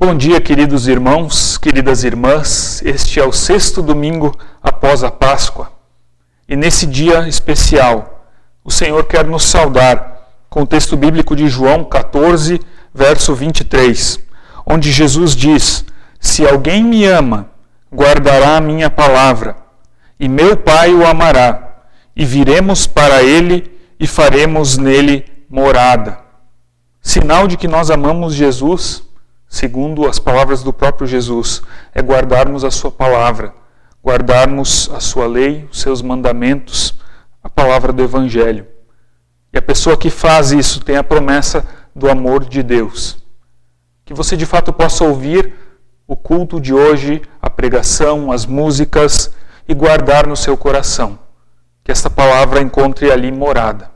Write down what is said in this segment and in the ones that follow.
Bom dia, queridos irmãos, queridas irmãs. Este é o 6º domingo após a Páscoa. E nesse dia especial, o Senhor quer nos saudar com o texto bíblico de João 14, verso 23, onde Jesus diz: "Se alguém me ama, guardará a minha palavra, e meu Pai o amará, e viremos para ele e faremos nele morada." Sinal de que nós amamos Jesus, segundo as palavras do próprio Jesus, é guardarmos a sua palavra, guardarmos a sua lei, os seus mandamentos, a palavra do Evangelho. E a pessoa que faz isso tem a promessa do amor de Deus. Que você de fato possa ouvir o culto de hoje, a pregação, as músicas e guardar no seu coração. Que esta palavra encontre ali morada.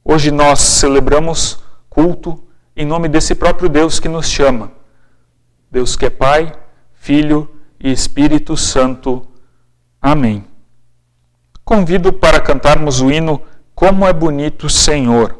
Hoje nós celebramos culto em nome desse próprio Deus que nos chama. Deus que é Pai, Filho e Espírito Santo. Amém. Convido para cantarmos o hino "Como é bonito, Senhor".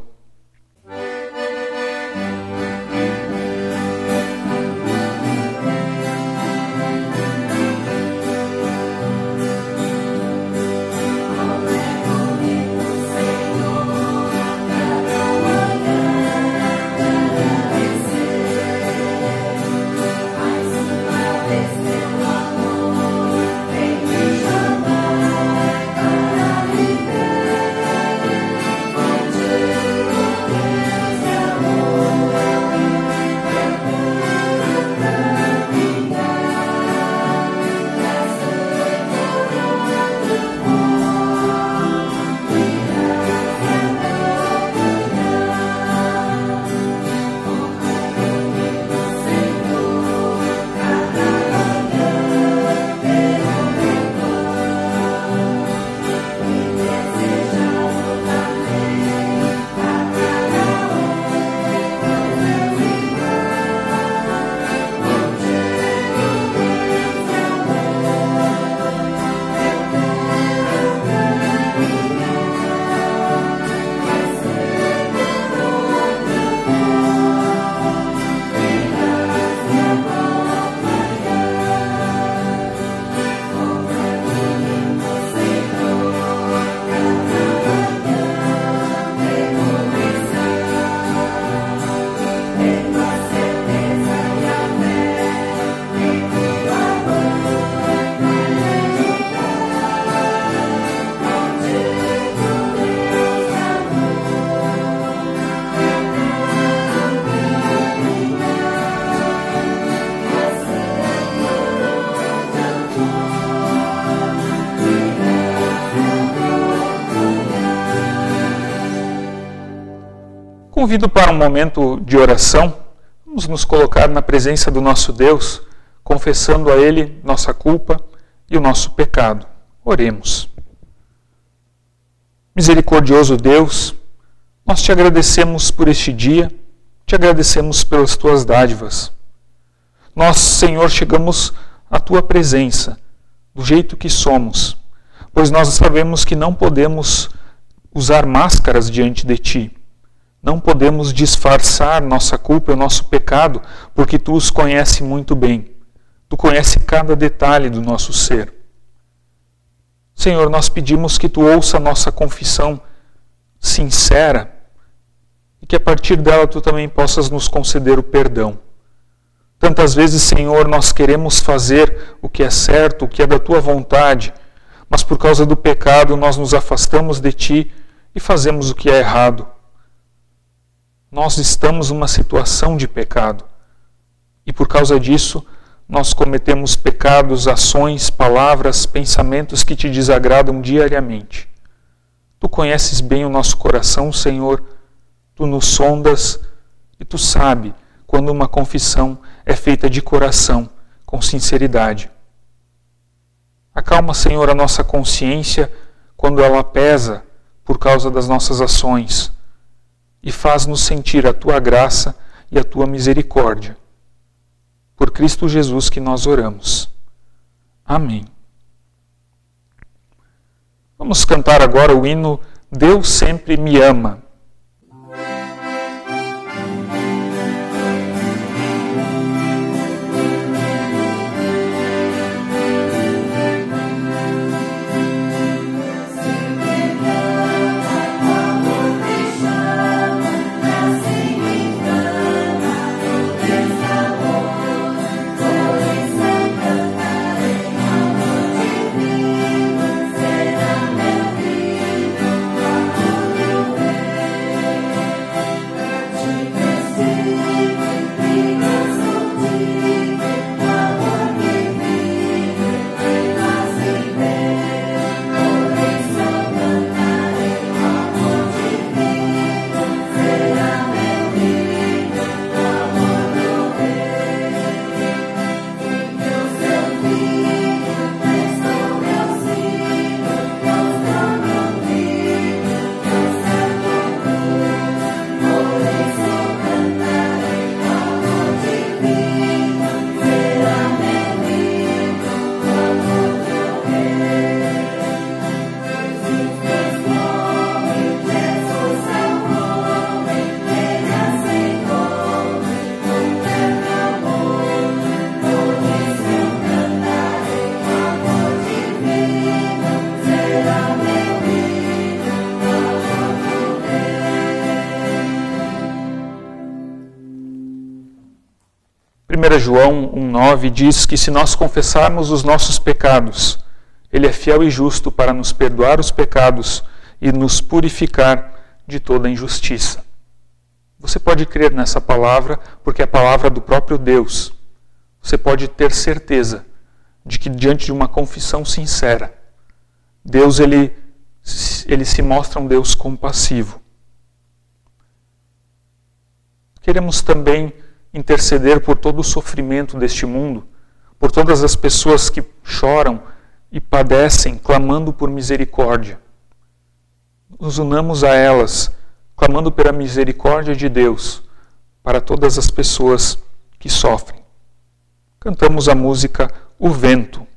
Convido para um momento de oração. Vamos nos colocar na presença do nosso Deus, confessando a Ele nossa culpa e o nosso pecado. Oremos. Misericordioso Deus, nós te agradecemos por este dia, te agradecemos pelas tuas dádivas. Nós, Senhor, chegamos à tua presença, do jeito que somos, pois nós sabemos que não podemos usar máscaras diante de ti. Não podemos disfarçar nossa culpa e o nosso pecado, porque tu os conheces muito bem. Tu conheces cada detalhe do nosso ser. Senhor, nós pedimos que tu ouça a nossa confissão sincera e que a partir dela tu também possas nos conceder o perdão. Tantas vezes, Senhor, nós queremos fazer o que é certo, o que é da tua vontade, mas por causa do pecado nós nos afastamos de ti e fazemos o que é errado. Nós estamos numa situação de pecado e por causa disso nós cometemos pecados, ações, palavras, pensamentos que te desagradam diariamente. Tu conheces bem o nosso coração, Senhor, tu nos sondas e tu sabe quando uma confissão é feita de coração, com sinceridade. Acalma, Senhor, a nossa consciência quando ela pesa por causa das nossas ações e faz-nos sentir a tua graça e a tua misericórdia. Por Cristo Jesus que nós oramos. Amém. Vamos cantar agora o hino "Deus sempre me ama". 1 João 1,9 diz que se nós confessarmos os nossos pecados, Ele é fiel e justo para nos perdoar os pecados e nos purificar de toda injustiça. Você pode crer nessa palavra porque é a palavra do próprio Deus. Você pode ter certeza de que diante de uma confissão sincera, Deus ele se mostra um Deus compassivo. Queremos também interceder por todo o sofrimento deste mundo, por todas as pessoas que choram e padecem, clamando por misericórdia. Nos unamos a elas, clamando pela misericórdia de Deus, para todas as pessoas que sofrem. Cantamos a música O Vento.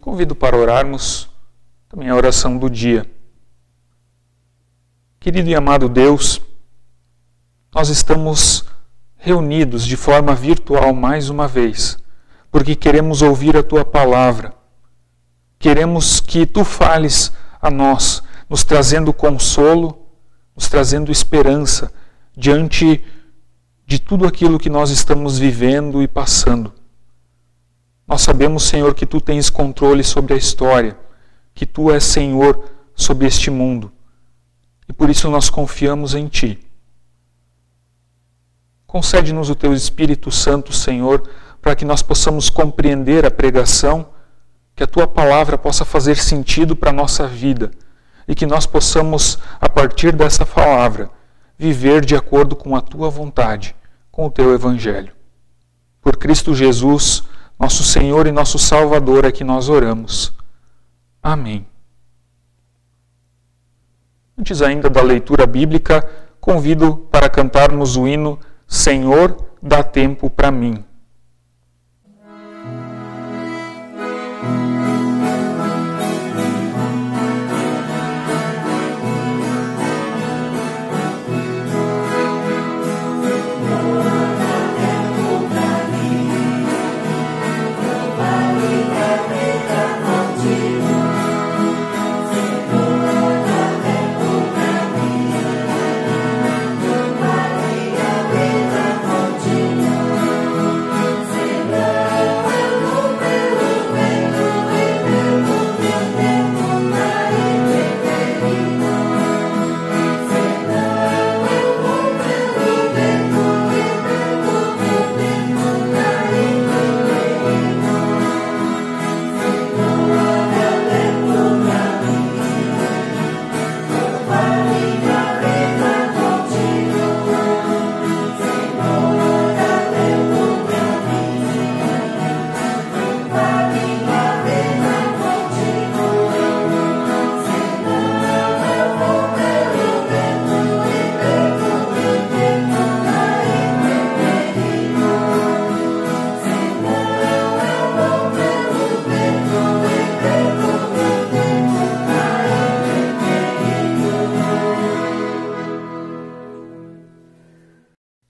Convido para orarmos também a oração do dia. Querido e amado Deus, nós estamos reunidos de forma virtual mais uma vez, porque queremos ouvir a Tua palavra. Queremos que Tu fales a nós, nos trazendo consolo, nos trazendo esperança diante de tudo aquilo que nós estamos vivendo e passando. Nós sabemos, Senhor, que Tu tens controle sobre a história, que Tu és Senhor sobre este mundo. E por isso nós confiamos em Ti. Concede-nos o Teu Espírito Santo, Senhor, para que nós possamos compreender a pregação, que a Tua palavra possa fazer sentido para a nossa vida e que nós possamos, a partir dessa palavra, viver de acordo com a Tua vontade, com o Teu Evangelho. Por Cristo Jesus, nosso Senhor e nosso Salvador, é que nós oramos. Amém. Antes ainda da leitura bíblica, convido para cantarmos o hino Senhor, dá tempo para mim.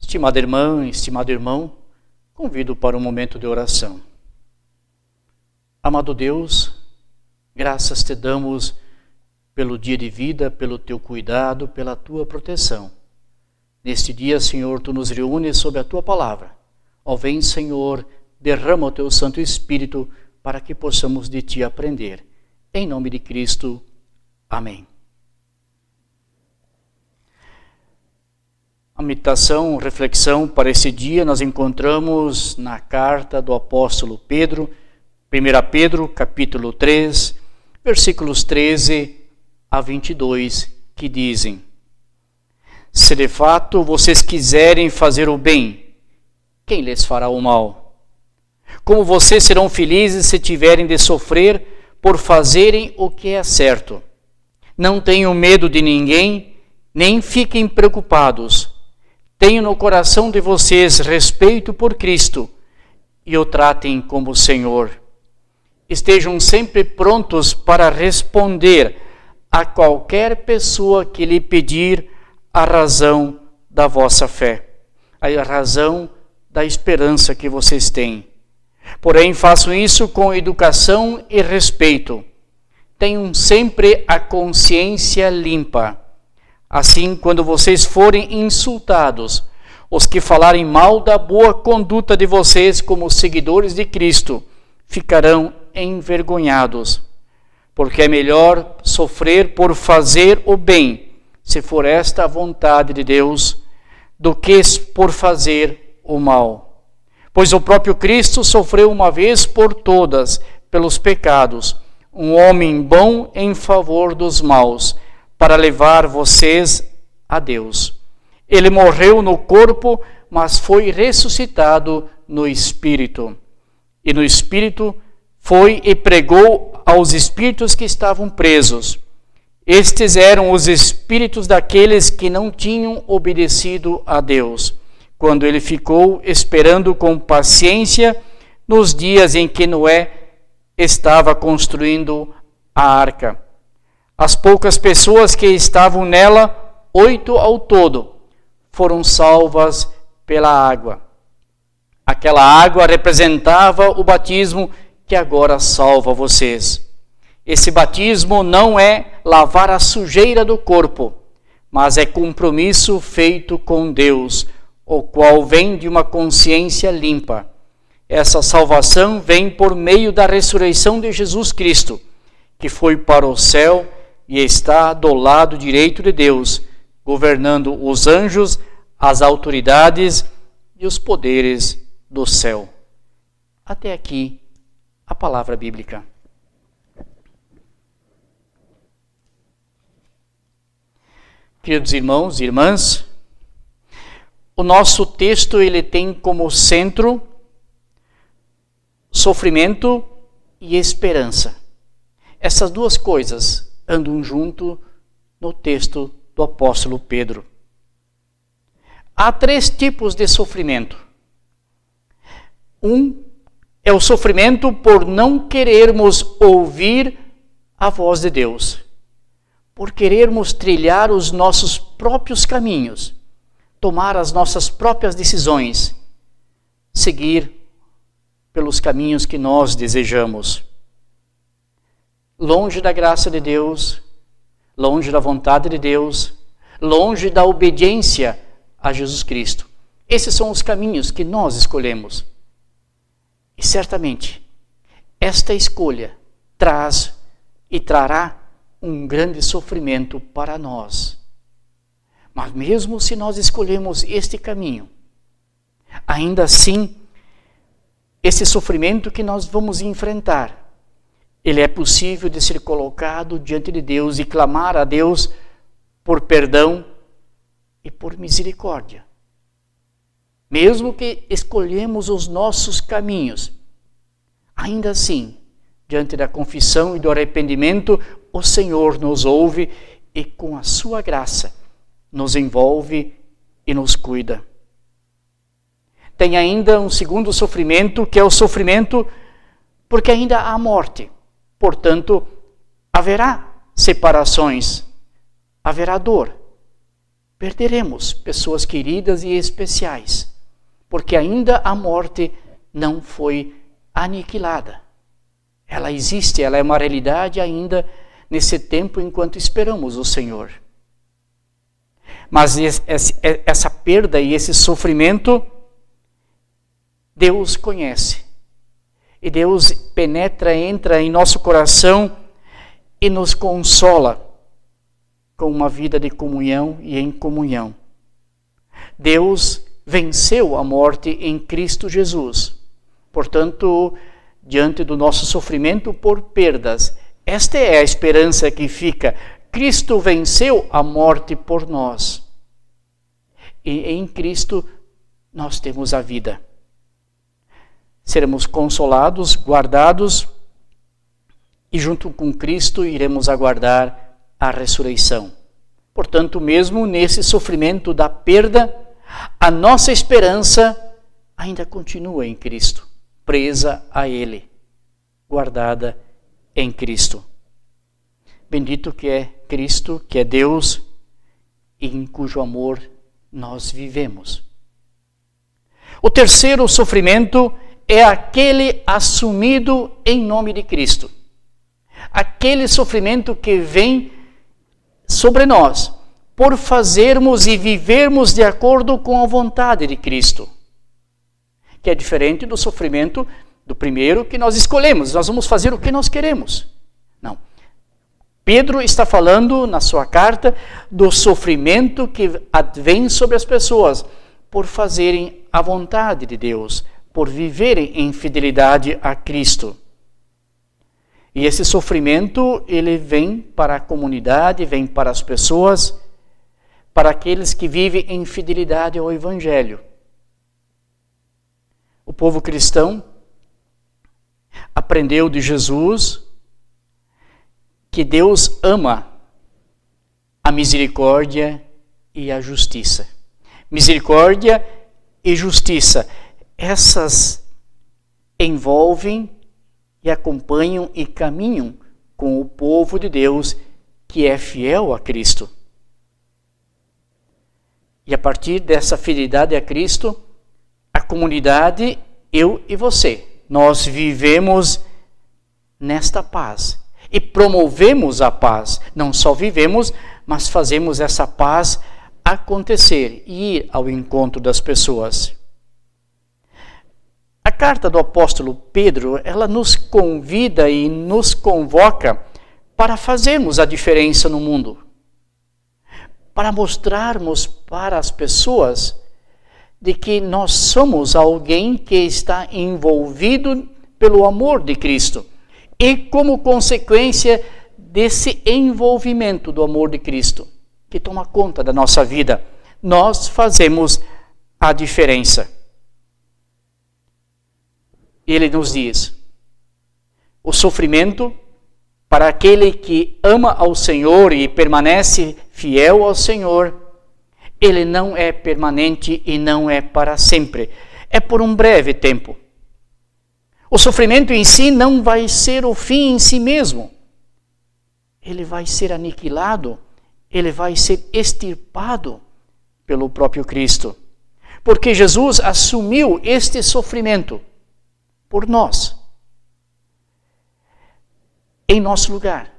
Estimada irmã, estimado irmão, convido para um momento de oração. Amado Deus, graças te damos pelo dia de vida, pelo teu cuidado, pela tua proteção. Neste dia, Senhor, tu nos reúnes sob a tua palavra. Ó, vem, Senhor, derrama o teu Santo Espírito para que possamos de ti aprender. Em nome de Cristo. Amém. A meditação, reflexão para esse dia nós encontramos na carta do apóstolo Pedro, 1 Pedro, capítulo 3, versículos 13 a 22, que dizem: se de fato vocês quiserem fazer o bem, quem lhes fará o mal? Como vocês serão felizes se tiverem de sofrer por fazerem o que é certo? Não tenham medo de ninguém, nem fiquem preocupados. Tenham no coração de vocês respeito por Cristo e o tratem como Senhor. Estejam sempre prontos para responder a qualquer pessoa que lhe pedir a razão da vossa fé, a razão da esperança que vocês têm. Porém, façam isso com educação e respeito. Tenham sempre a consciência limpa. Assim, quando vocês forem insultados, os que falarem mal da boa conduta de vocês como seguidores de Cristo ficarão envergonhados, porque é melhor sofrer por fazer o bem, se for esta a vontade de Deus, do que por fazer o mal. Pois o próprio Cristo sofreu uma vez por todas pelos pecados, um homem bom em favor dos maus, para levar vocês a Deus. Ele morreu no corpo, mas foi ressuscitado no Espírito. E no Espírito foi e pregou aos espíritos que estavam presos. Estes eram os espíritos daqueles que não tinham obedecido a Deus, quando ele ficou esperando com paciência nos dias em que Noé estava construindo a arca. As poucas pessoas que estavam nela, 8 ao todo, foram salvas pela água. Aquela água representava o batismo que agora salva vocês. Esse batismo não é lavar a sujeira do corpo, mas é compromisso feito com Deus, o qual vem de uma consciência limpa. Essa salvação vem por meio da ressurreição de Jesus Cristo, que foi para o céu e está do lado direito de Deus, governando os anjos, as autoridades e os poderes do céu. Até aqui a palavra bíblica. Queridos irmãos e irmãs, o nosso texto ele tem como centro sofrimento e esperança. Essas duas coisas andam junto no texto do apóstolo Pedro. Há 3 tipos de sofrimento. Um é o sofrimento por não querermos ouvir a voz de Deus, por querermos trilhar os nossos próprios caminhos, tomar as nossas próprias decisões, seguir pelos caminhos que nós desejamos. Longe da graça de Deus, longe da vontade de Deus, longe da obediência a Jesus Cristo. Esses são os caminhos que nós escolhemos. E certamente, esta escolha traz e trará um grande sofrimento para nós. Mas mesmo se nós escolhemos este caminho, ainda assim, esse sofrimento que nós vamos enfrentar, ele é possível de ser colocado diante de Deus e clamar a Deus por perdão e por misericórdia. Mesmo que escolhemos os nossos caminhos, ainda assim, diante da confissão e do arrependimento, o Senhor nos ouve e com a sua graça nos envolve e nos cuida. Tem ainda um segundo sofrimento, que é o sofrimento porque ainda há morte. Portanto, haverá separações, haverá dor. Perderemos pessoas queridas e especiais, porque ainda a morte não foi aniquilada. Ela existe, ela é uma realidade ainda nesse tempo enquanto esperamos o Senhor. Mas essa perda e esse sofrimento, Deus conhece. E Deus penetra, entra em nosso coração e nos consola com uma vida de comunhão e em comunhão. Deus venceu a morte em Cristo Jesus. Portanto, diante do nosso sofrimento por perdas, esta é a esperança que fica. Cristo venceu a morte por nós. E em Cristo nós temos a vida. Seremos consolados, guardados, e junto com Cristo iremos aguardar a ressurreição. Portanto, mesmo nesse sofrimento da perda, a nossa esperança ainda continua em Cristo, presa a Ele, guardada em Cristo. Bendito que é Cristo, que é Deus, e em cujo amor nós vivemos. O terceiro sofrimento é aquele assumido em nome de Cristo. Aquele sofrimento que vem sobre nós por fazermos e vivermos de acordo com a vontade de Cristo. Que é diferente do sofrimento do primeiro que nós escolhemos. Nós vamos fazer o que nós queremos. Não. Pedro está falando na sua carta do sofrimento que vem sobre as pessoas por fazerem a vontade de Deus, por viverem em fidelidade a Cristo. E esse sofrimento, ele vem para a comunidade, vem para as pessoas, para aqueles que vivem em fidelidade ao Evangelho. O povo cristão aprendeu de Jesus que Deus ama a misericórdia e a justiça. Misericórdia e justiça, essas envolvem e acompanham e caminham com o povo de Deus que é fiel a Cristo. E a partir dessa fidelidade a Cristo, a comunidade, eu e você, nós vivemos nesta paz e promovemos a paz. Não só vivemos, mas fazemos essa paz acontecer e ir ao encontro das pessoas. A carta do apóstolo Pedro, ela nos convida e nos convoca para fazermos a diferença no mundo. Para mostrarmos para as pessoas de que nós somos alguém que está envolvido pelo amor de Cristo. E como consequência desse envolvimento do amor de Cristo, que toma conta da nossa vida, nós fazemos a diferença. Ele nos diz, o sofrimento para aquele que ama ao Senhor e permanece fiel ao Senhor, ele não é permanente e não é para sempre, é por um breve tempo. O sofrimento em si não vai ser o fim em si mesmo. Ele vai ser aniquilado, ele vai ser extirpado pelo próprio Cristo. Porque Jesus assumiu este sofrimento por nós, em nosso lugar.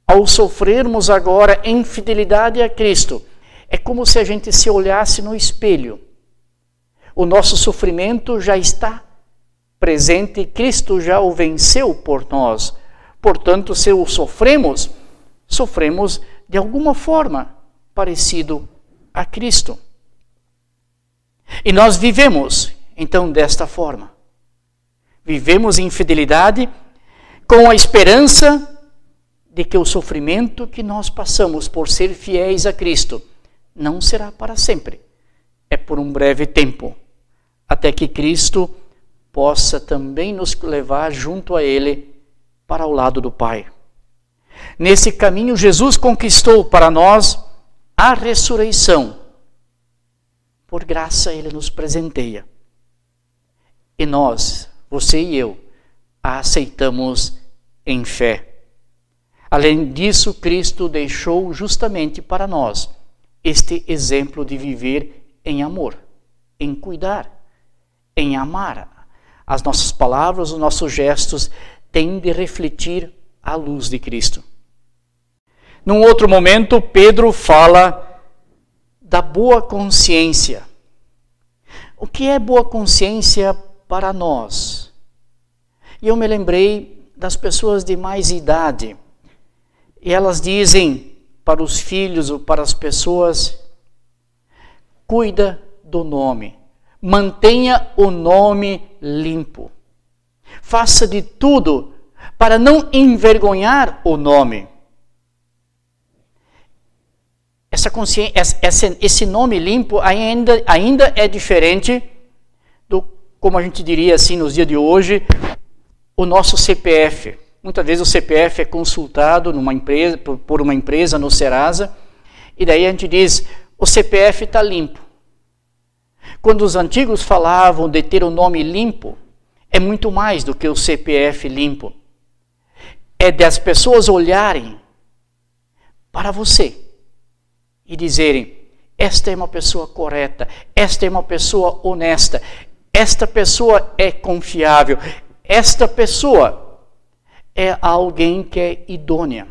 Ao sofrermos agora em fidelidade a Cristo, é como se a gente se olhasse no espelho. O nosso sofrimento já está presente, Cristo já o venceu por nós. Portanto, se o sofremos de alguma forma parecido a Cristo. E nós vivemos, então, desta forma. Vivemos em fidelidade com a esperança de que o sofrimento que nós passamos por ser fiéis a Cristo não será para sempre. É por um breve tempo, até que Cristo possa também nos levar junto a Ele para o lado do Pai. Nesse caminho, Jesus conquistou para nós a ressurreição. Por graça, Ele nos presenteia. E nós, você e eu, a aceitamos em fé. Além disso, Cristo deixou justamente para nós este exemplo de viver em amor, em cuidar, em amar. As nossas palavras, os nossos gestos têm de refletir a luz de Cristo. Num outro momento, Pedro fala da boa consciência. O que é boa consciência para nós? E eu me lembrei das pessoas de mais idade. E elas dizem para os filhos ou para as pessoas: cuida do nome. Mantenha o nome limpo. Faça de tudo para não envergonhar o nome. Esse nome limpo ainda é diferente do, como a gente diria assim nos dias de hoje, o nosso CPF. Muitas vezes o CPF é consultado por uma empresa no Serasa, e daí a gente diz, o CPF está limpo. Quando os antigos falavam de ter o nome limpo, é muito mais do que o CPF limpo. É das pessoas olharem para você e dizerem, esta é uma pessoa correta, esta é uma pessoa honesta, esta pessoa é confiável, esta pessoa é alguém que é idônea.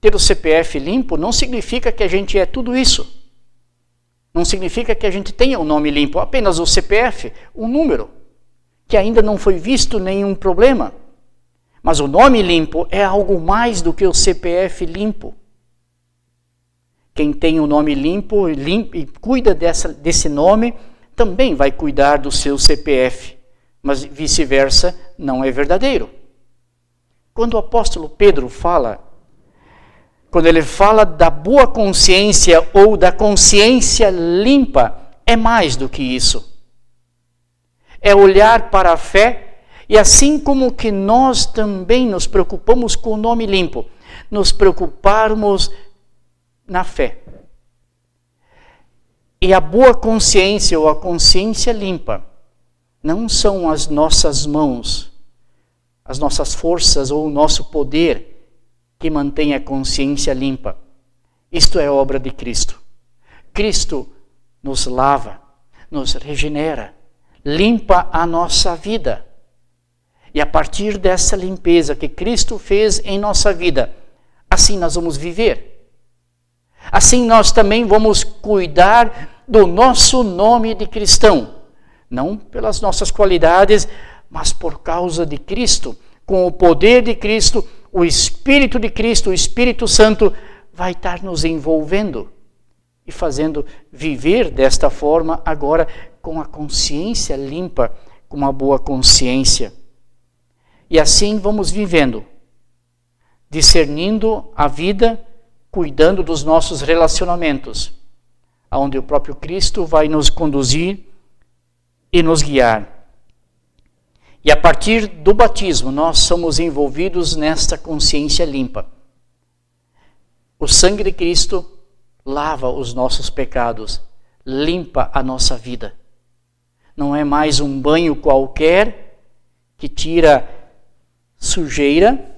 Ter o CPF limpo não significa que a gente é tudo isso. Não significa que a gente tenha um nome limpo, apenas o CPF, um número, que ainda não foi visto nenhum problema. Mas o nome limpo é algo mais do que o CPF limpo. Quem tem o nome limpo e cuida desse nome, também vai cuidar do seu CPF. Mas vice-versa não é verdadeiro. Quando o apóstolo Pedro quando ele fala da boa consciência ou da consciência limpa, é mais do que isso. É olhar para a fé, e assim como que nós também nos preocupamos com o nome limpo, nos preocuparmos na fé. E a boa consciência ou a consciência limpa não são as nossas mãos, as nossas forças ou o nosso poder que mantém a consciência limpa. Isto é obra de Cristo. Cristo nos lava, nos regenera, limpa a nossa vida. E a partir dessa limpeza que Cristo fez em nossa vida, assim nós vamos viver. Assim nós também vamos cuidar do nosso nome de cristão. Não pelas nossas qualidades, mas por causa de Cristo. Com o poder de Cristo, o Espírito de Cristo, o Espírito Santo, vai estar nos envolvendo e fazendo viver desta forma agora com a consciência limpa, com uma boa consciência. E assim vamos vivendo, discernindo a vida, cuidando dos nossos relacionamentos, onde o próprio Cristo vai nos conduzir e nos guiar. E a partir do batismo, nós somos envolvidos nesta consciência limpa. O sangue de Cristo lava os nossos pecados, limpa a nossa vida. Não é mais um banho qualquer que tira sujeira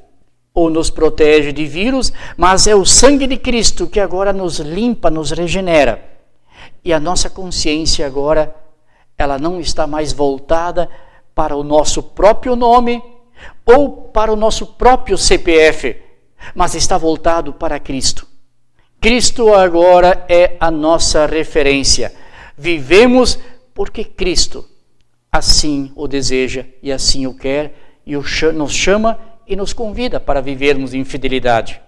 ou nos protege de vírus, mas é o sangue de Cristo que agora nos limpa, nos regenera. E a nossa consciência agora, ela não está mais voltada para o nosso próprio nome ou para o nosso próprio CPF, mas está voltado para Cristo. Cristo agora é a nossa referência. Vivemos porque Cristo assim o deseja e assim o quer e nos chama e nos convida para vivermos em fidelidade.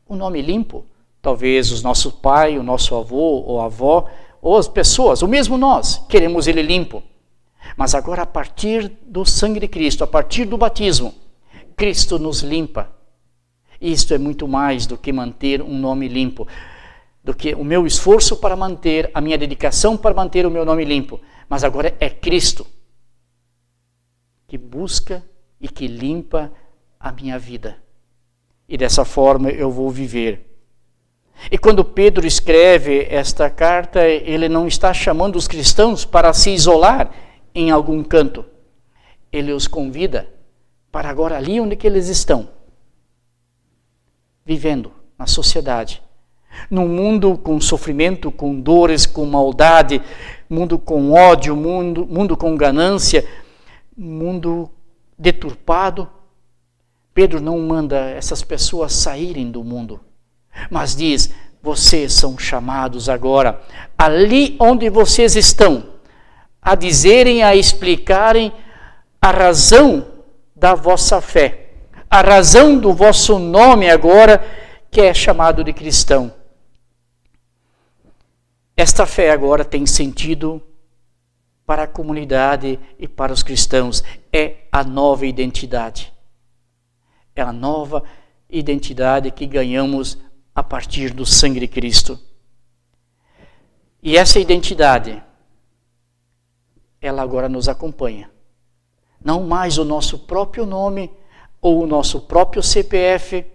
O nome limpo, talvez o nosso pai, o nosso avô ou avó, ou as pessoas, ou mesmo nós, queremos ele limpo. Mas agora, a partir do sangue de Cristo, a partir do batismo, Cristo nos limpa. Isto é muito mais do que manter um nome limpo, do que o meu esforço para manter, a minha dedicação para manter o meu nome limpo. Mas agora é Cristo que busca e que limpa a minha vida. E dessa forma eu vou viver. E quando Pedro escreve esta carta, ele não está chamando os cristãos para se isolar em algum canto. Ele os convida para agora ali onde que eles estão, vivendo na sociedade, num mundo com sofrimento, com dores, com maldade, mundo com ódio, mundo com ganância, mundo deturpado. Pedro não manda essas pessoas saírem do mundo, mas diz, vocês são chamados agora, ali onde vocês estão, a dizerem, a explicarem a razão da vossa fé, a razão do vosso nome agora, que é chamado de cristão. esta fé agora tem sentido para a comunidade e para os cristãos. É a nova identidade. É a nova identidade que ganhamos a partir do sangue de Cristo. E essa identidade, ela agora nos acompanha. Não mais o nosso próprio nome ou o nosso próprio CPF,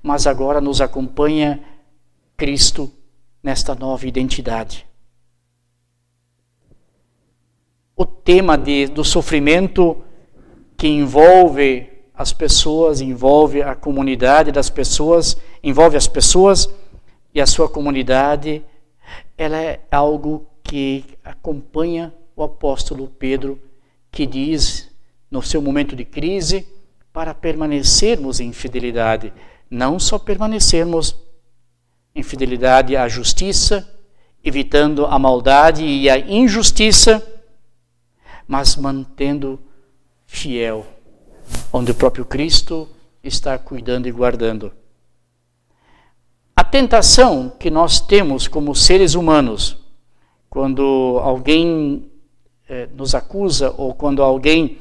mas agora nos acompanha Cristo nesta nova identidade. O tema do sofrimento que envolve as pessoas, envolve a comunidade das pessoas, envolve as pessoas e a sua comunidade, ela é algo que acompanha o apóstolo Pedro, que diz, no seu momento de crise, para permanecermos em fidelidade, não só permanecermos em fidelidade à justiça, evitando a maldade e a injustiça, mas mantendo fiel, onde o próprio Cristo está cuidando e guardando. A tentação que nós temos como seres humanos, quando alguém nos acusa, ou quando alguém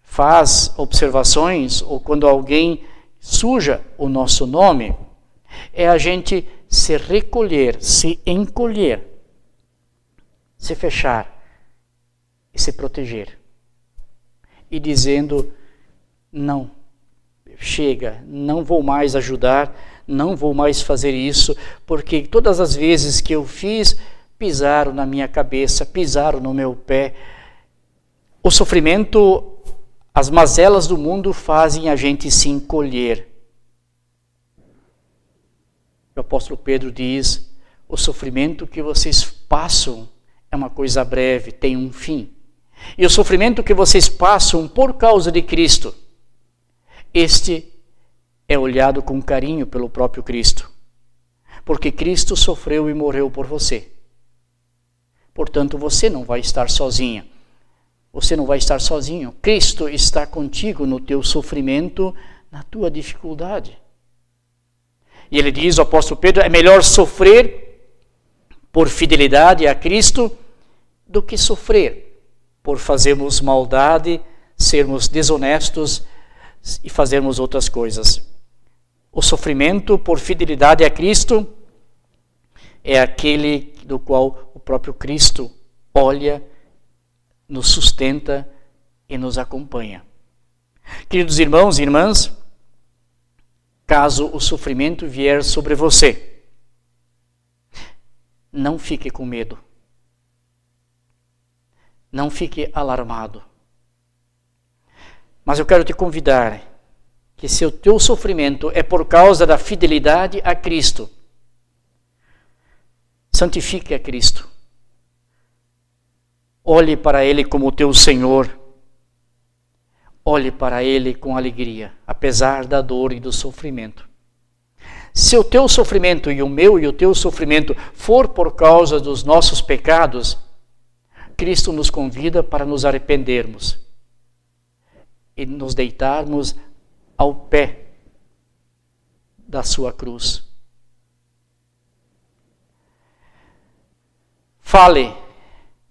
faz observações, ou quando alguém suja o nosso nome, é a gente se recolher, se encolher, se fechar e se proteger. E dizendo, não, chega, não vou mais ajudar, não vou mais fazer isso, porque todas as vezes que eu fiz, pisaram na minha cabeça, pisaram no meu pé. O sofrimento, as mazelas do mundo fazem a gente se encolher. O apóstolo Pedro diz, o sofrimento que vocês passam é uma coisa breve, tem um fim. E o sofrimento que vocês passam por causa de Cristo, este é olhado com carinho pelo próprio Cristo. Porque Cristo sofreu e morreu por você. Portanto, você não vai estar sozinha. Você não vai estar sozinho. Cristo está contigo no teu sofrimento, na tua dificuldade. E ele diz, o apóstolo Pedro, é melhor sofrer por fidelidade a Cristo do que sofrer por fazermos maldade, sermos desonestos e fazermos outras coisas. O sofrimento por fidelidade a Cristo é aquele do qual o próprio Cristo olha, nos sustenta e nos acompanha. Queridos irmãos e irmãs, caso o sofrimento vier sobre você, não fique com medo. Não fique alarmado. Mas eu quero te convidar que se o teu sofrimento é por causa da fidelidade a Cristo, santifique a Cristo. Olhe para Ele como o teu Senhor. Olhe para Ele com alegria, apesar da dor e do sofrimento. Se o teu sofrimento e o meu e o teu sofrimento for por causa dos nossos pecados, Cristo nos convida para nos arrependermos e nos deitarmos ao pé da sua cruz. Fale,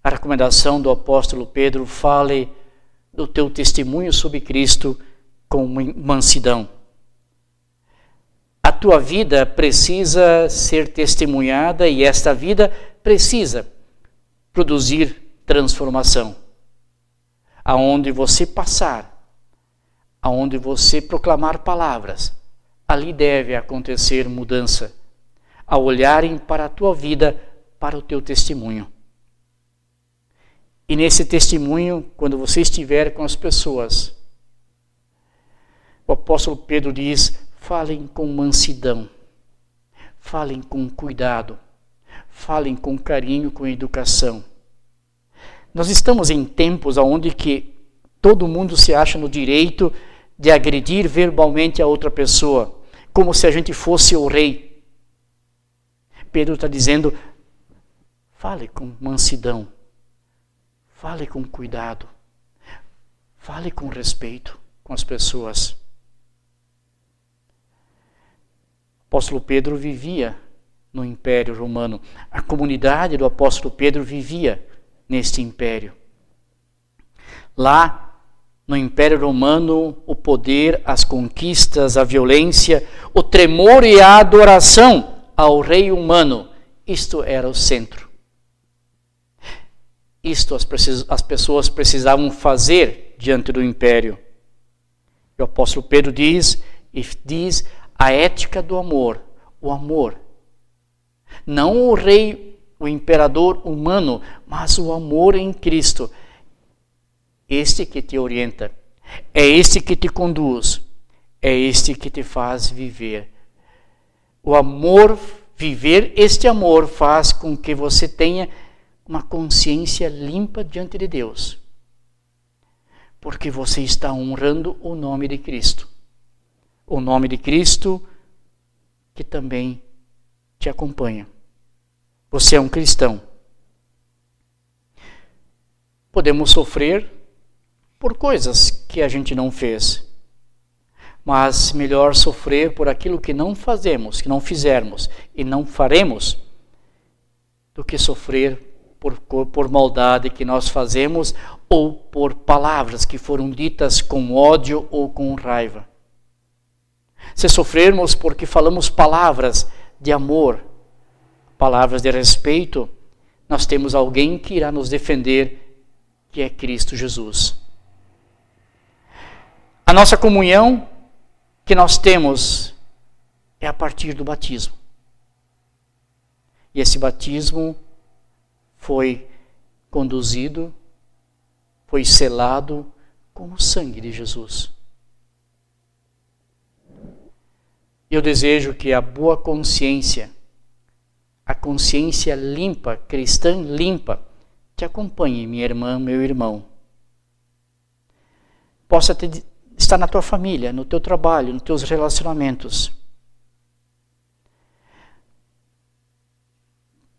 a recomendação do apóstolo Pedro, fale do teu testemunho sobre Cristo com mansidão. A tua vida precisa ser testemunhada e esta vida precisa produzir transformação. Aonde você passar, aonde você proclamar palavras, ali deve acontecer mudança, ao olharem para a tua vida, para o teu testemunho. E nesse testemunho, quando você estiver com as pessoas, o apóstolo Pedro diz, falem com mansidão, falem com cuidado, falem com carinho, com educação. Nós estamos em tempos onde que todo mundo se acha no direito de agredir verbalmente a outra pessoa, como se a gente fosse o rei. Pedro está dizendo, fale com mansidão, fale com cuidado, fale com respeito com as pessoas. O apóstolo Pedro vivia no Império Romano. A comunidade do apóstolo Pedro vivia neste império. Lá, no Império Romano, o poder, as conquistas, a violência, o tremor e a adoração ao rei humano, isto era o centro. Isto as pessoas precisavam fazer diante do império. O apóstolo Pedro diz a ética do amor, o amor. Não o rei, o imperador humano, mas o amor em Cristo. Este que te orienta, é este que te conduz, é este que te faz viver. O amor, viver este amor faz com que você tenha uma consciência limpa diante de Deus. Porque você está honrando o nome de Cristo. O nome de Cristo que também te acompanha. Você é um cristão. Podemos sofrer por coisas que a gente não fez. Mas melhor sofrer por aquilo que não fazemos, que não fizermos e não faremos, do que sofrer por maldade que nós fazemos ou por palavras que foram ditas com ódio ou com raiva. Se sofrermos porque falamos palavras de amor, palavras de respeito, nós temos alguém que irá nos defender, que é Cristo Jesus. A nossa comunhão que nós temos é a partir do batismo. E esse batismo foi conduzido, foi selado com o sangue de Jesus. Eu desejo que a boa consciência, a consciência limpa, cristã limpa, te acompanhe, minha irmã, meu irmão. Possa estar na tua família, no teu trabalho, nos teus relacionamentos.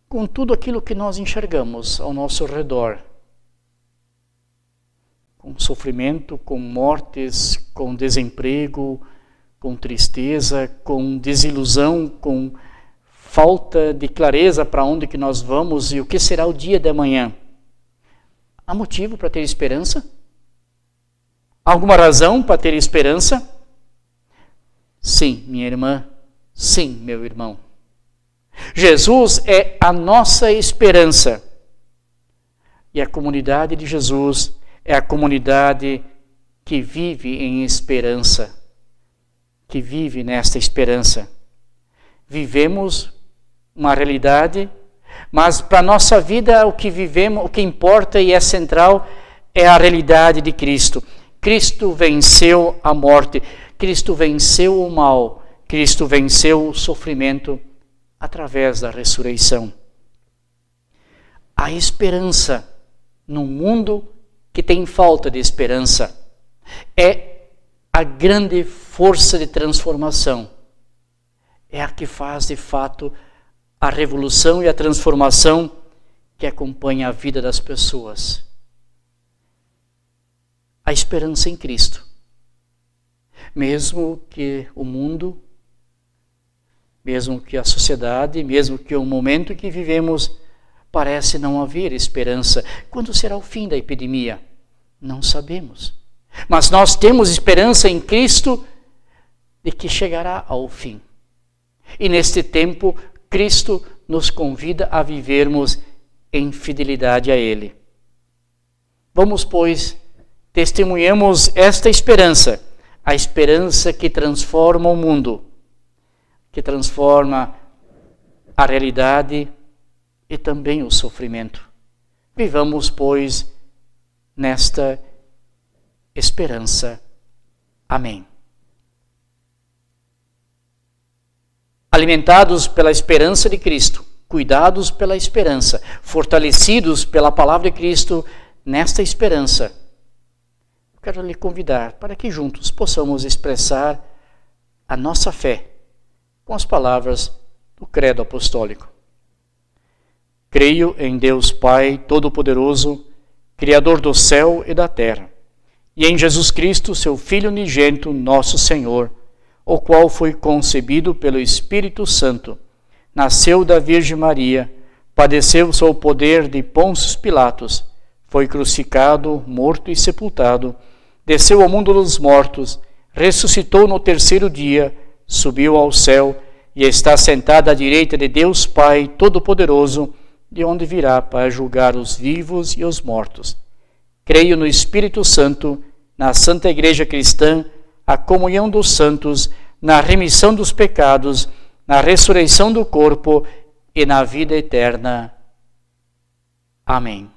Com tudo aquilo que nós enxergamos ao nosso redor. Com sofrimento, com mortes, com desemprego, com tristeza, com desilusão, com falta de clareza para onde que nós vamos e o que será o dia de amanhã. Há motivo para ter esperança? Há alguma razão para ter esperança? Sim, minha irmã. Sim, meu irmão. Jesus é a nossa esperança. E a comunidade de Jesus é a comunidade que vive em esperança. Que vive nesta esperança. Vivemos uma realidade, mas para a nossa vida o que vivemos, o que importa e é central é a realidade de Cristo. Cristo venceu a morte, Cristo venceu o mal, Cristo venceu o sofrimento através da ressurreição. A esperança num mundo que tem falta de esperança é a grande força de transformação. É a que faz, de fato, a revolução e a transformação que acompanha a vida das pessoas. A esperança em Cristo. Mesmo que o mundo, mesmo que a sociedade, mesmo que o momento que vivemos parece não haver esperança. Quando será o fim da epidemia? Não sabemos. Mas nós temos esperança em Cristo de que chegará ao fim. E neste tempo, Cristo nos convida a vivermos em fidelidade a Ele. Vamos, pois, testemunhamos esta esperança, a esperança que transforma o mundo, que transforma a realidade e também o sofrimento. Vivamos, pois, nesta esperança. Amém. Alimentados pela esperança de Cristo, cuidados pela esperança, fortalecidos pela palavra de Cristo nesta esperança, quero lhe convidar para que juntos possamos expressar a nossa fé com as palavras do Credo Apostólico. Creio em Deus Pai Todo-Poderoso, Criador do céu e da terra, e em Jesus Cristo, seu Filho unigênito, nosso Senhor, o qual foi concebido pelo Espírito Santo, nasceu da Virgem Maria, padeceu sob o poder de Pôncio Pilatos, foi crucificado, morto e sepultado, desceu ao mundo dos mortos, ressuscitou no terceiro dia, subiu ao céu e está sentado à direita de Deus Pai Todo-Poderoso, de onde virá para julgar os vivos e os mortos. Creio no Espírito Santo, na Santa Igreja Cristã, a comunhão dos santos, na remissão dos pecados, na ressurreição do corpo e na vida eterna. Amém.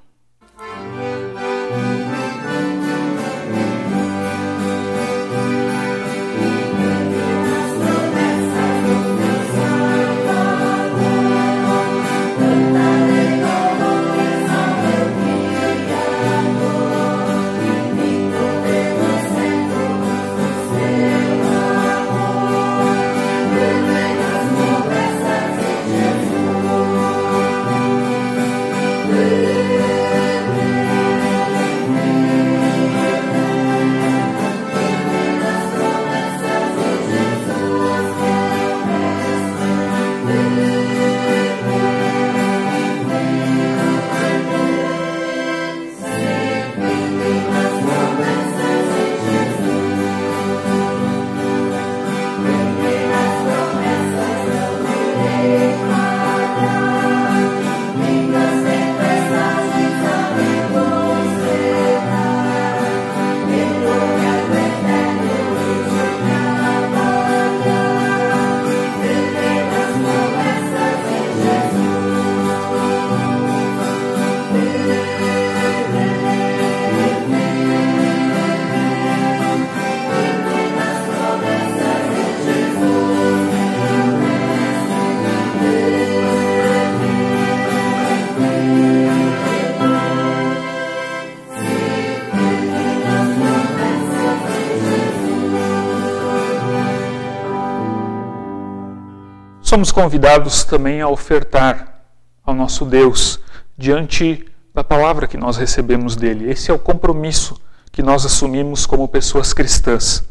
Somos convidados também a ofertar ao nosso Deus diante da palavra que nós recebemos dele. Esse é o compromisso que nós assumimos como pessoas cristãs.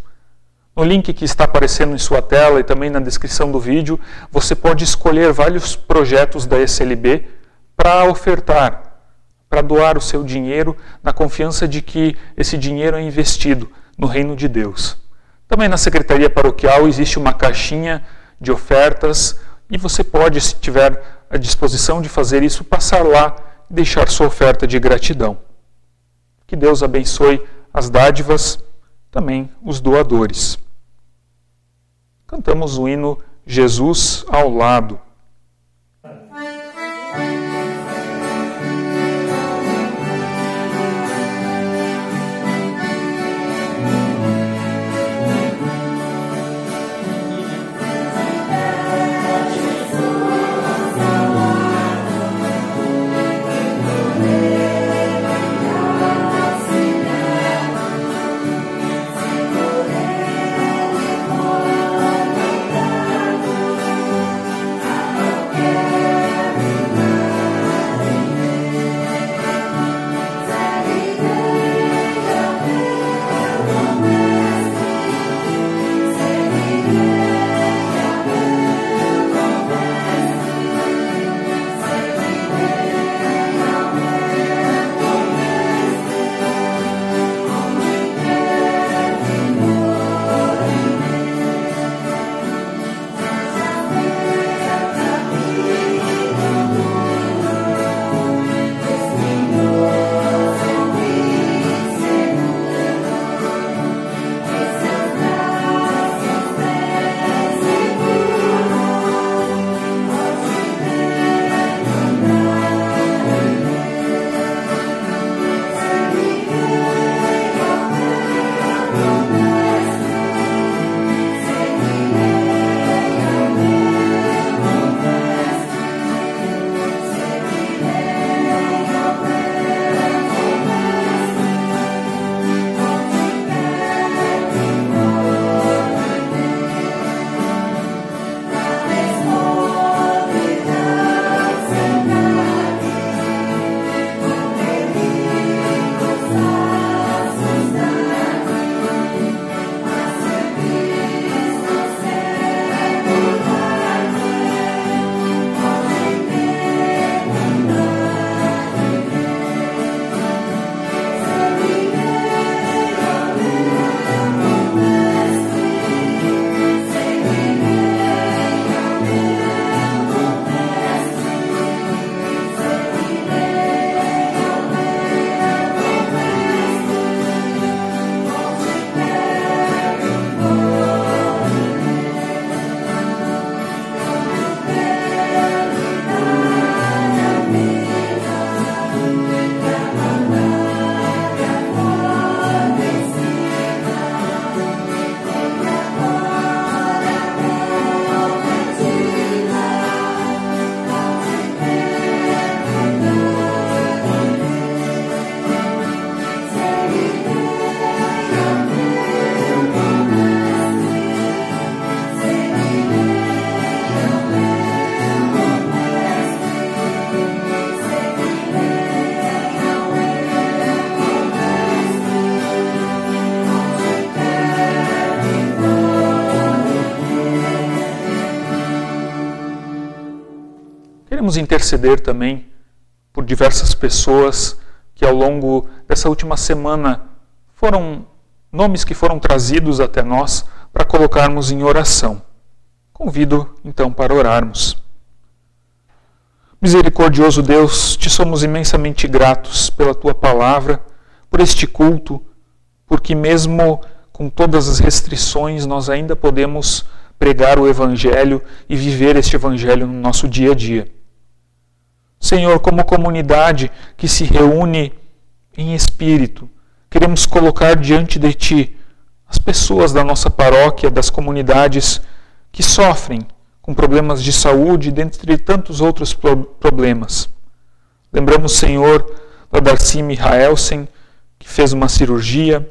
No link que está aparecendo em sua tela e também na descrição do vídeo, você pode escolher vários projetos da SLB para ofertar, para doar o seu dinheiro, na confiança de que esse dinheiro é investido no reino de Deus. Também na Secretaria Paroquial existe uma caixinha de ofertas e você pode, se tiver a disposição de fazer isso, passar lá e deixar sua oferta de gratidão. Que Deus abençoe as dádivas, também os doadores. Cantamos o hino Jesus ao lado. Queremos interceder também por diversas pessoas que ao longo dessa última semana foram nomes que foram trazidos até nós para colocarmos em oração. Convido então para orarmos. Misericordioso Deus, te somos imensamente gratos pela tua palavra, por este culto, porque mesmo com todas as restrições nós ainda podemos pregar o Evangelho e viver este Evangelho no nosso dia a dia. Senhor, como comunidade que se reúne em espírito, queremos colocar diante de Ti as pessoas da nossa paróquia, das comunidades que sofrem com problemas de saúde, dentre tantos outros problemas. Lembramos, Senhor, da Darcy Mihaelsen, que fez uma cirurgia,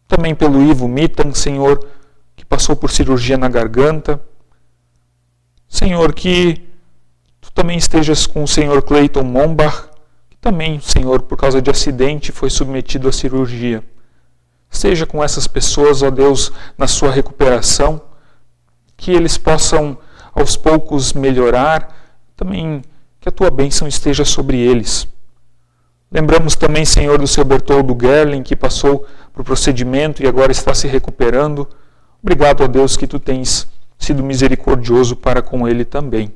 também pelo Ivo Mitan, Senhor, que passou por cirurgia na garganta. Senhor, que Tu também estejas com o Senhor Clayton Mombach, que também, Senhor, por causa de acidente, foi submetido à cirurgia. Esteja com essas pessoas, ó Deus, na sua recuperação, que eles possam aos poucos melhorar, também que a Tua bênção esteja sobre eles. Lembramos também, Senhor, do seu Bertoldo Gerling, que passou por procedimento e agora está se recuperando. Obrigado, ó Deus, que Tu tens sido misericordioso para com ele também.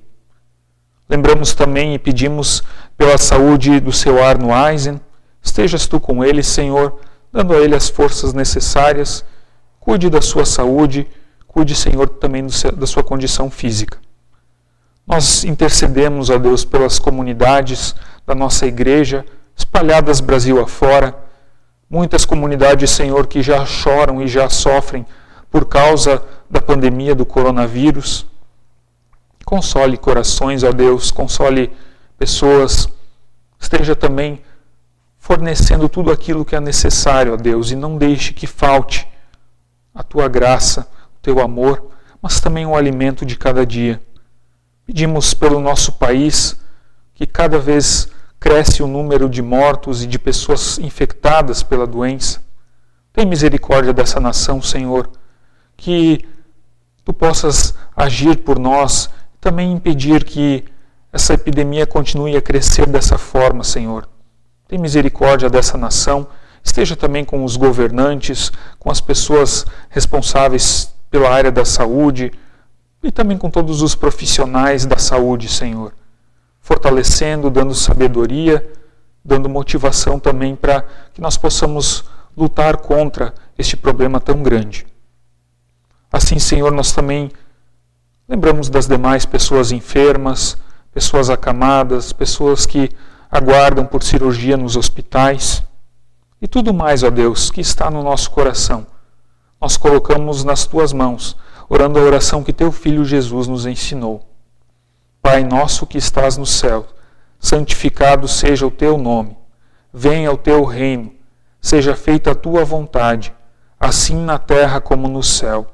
Lembramos também e pedimos pela saúde do seu Arno Eisen. Estejas Tu com ele, Senhor, dando a ele as forças necessárias. Cuide da sua saúde, cuide, Senhor, também da sua condição física. Nós intercedemos, ó Deus, pelas comunidades da nossa igreja, espalhadas Brasil afora. Muitas comunidades, Senhor, que já choram e já sofrem por causa da pandemia do coronavírus. Console corações, ó Deus, console pessoas. Esteja também fornecendo tudo aquilo que é necessário, ó Deus, e não deixe que falte a Tua graça, Teu amor, mas também o alimento de cada dia. Pedimos pelo nosso país, que cada vez cresce o número de mortos e de pessoas infectadas pela doença. Tem misericórdia dessa nação, Senhor, que Tu possas agir por nós e também impedir que essa epidemia continue a crescer dessa forma, Senhor. Tem misericórdia dessa nação, esteja também com os governantes, com as pessoas responsáveis pela área da saúde e também com todos os profissionais da saúde, Senhor. Fortalecendo, dando sabedoria, dando motivação também para que nós possamos lutar contra este problema tão grande. Assim, Senhor, nós também lembramos das demais pessoas enfermas, pessoas acamadas, pessoas que aguardam por cirurgia nos hospitais e tudo mais, ó Deus, que está no nosso coração. Nós colocamos nas Tuas mãos, orando a oração que Teu Filho Jesus nos ensinou. Pai nosso que estás no céu, santificado seja o Teu nome. Venha o Teu reino, seja feita a Tua vontade, assim na terra como no céu.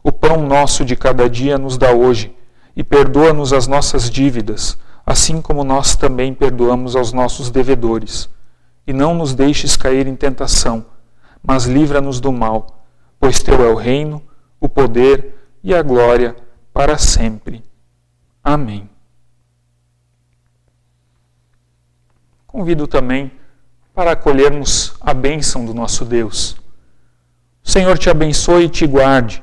O pão nosso de cada dia nos dá hoje, e perdoa-nos as nossas dívidas, assim como nós também perdoamos aos nossos devedores. E não nos deixes cair em tentação, mas livra-nos do mal, pois Teu é o reino, o poder e a glória para sempre. Amém. Convido também para acolhermos a bênção do nosso Deus. O Senhor te abençoe e te guarde.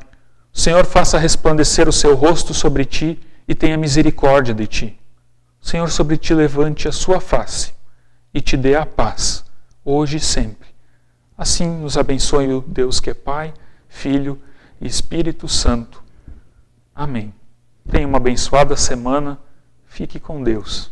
O Senhor faça resplandecer o seu rosto sobre ti e tenha misericórdia de ti. O Senhor sobre ti levante a sua face e te dê a paz, hoje e sempre. Assim nos abençoe o Deus que é Pai, Filho e Espírito Santo. Amém. Tenha uma abençoada semana. Fique com Deus.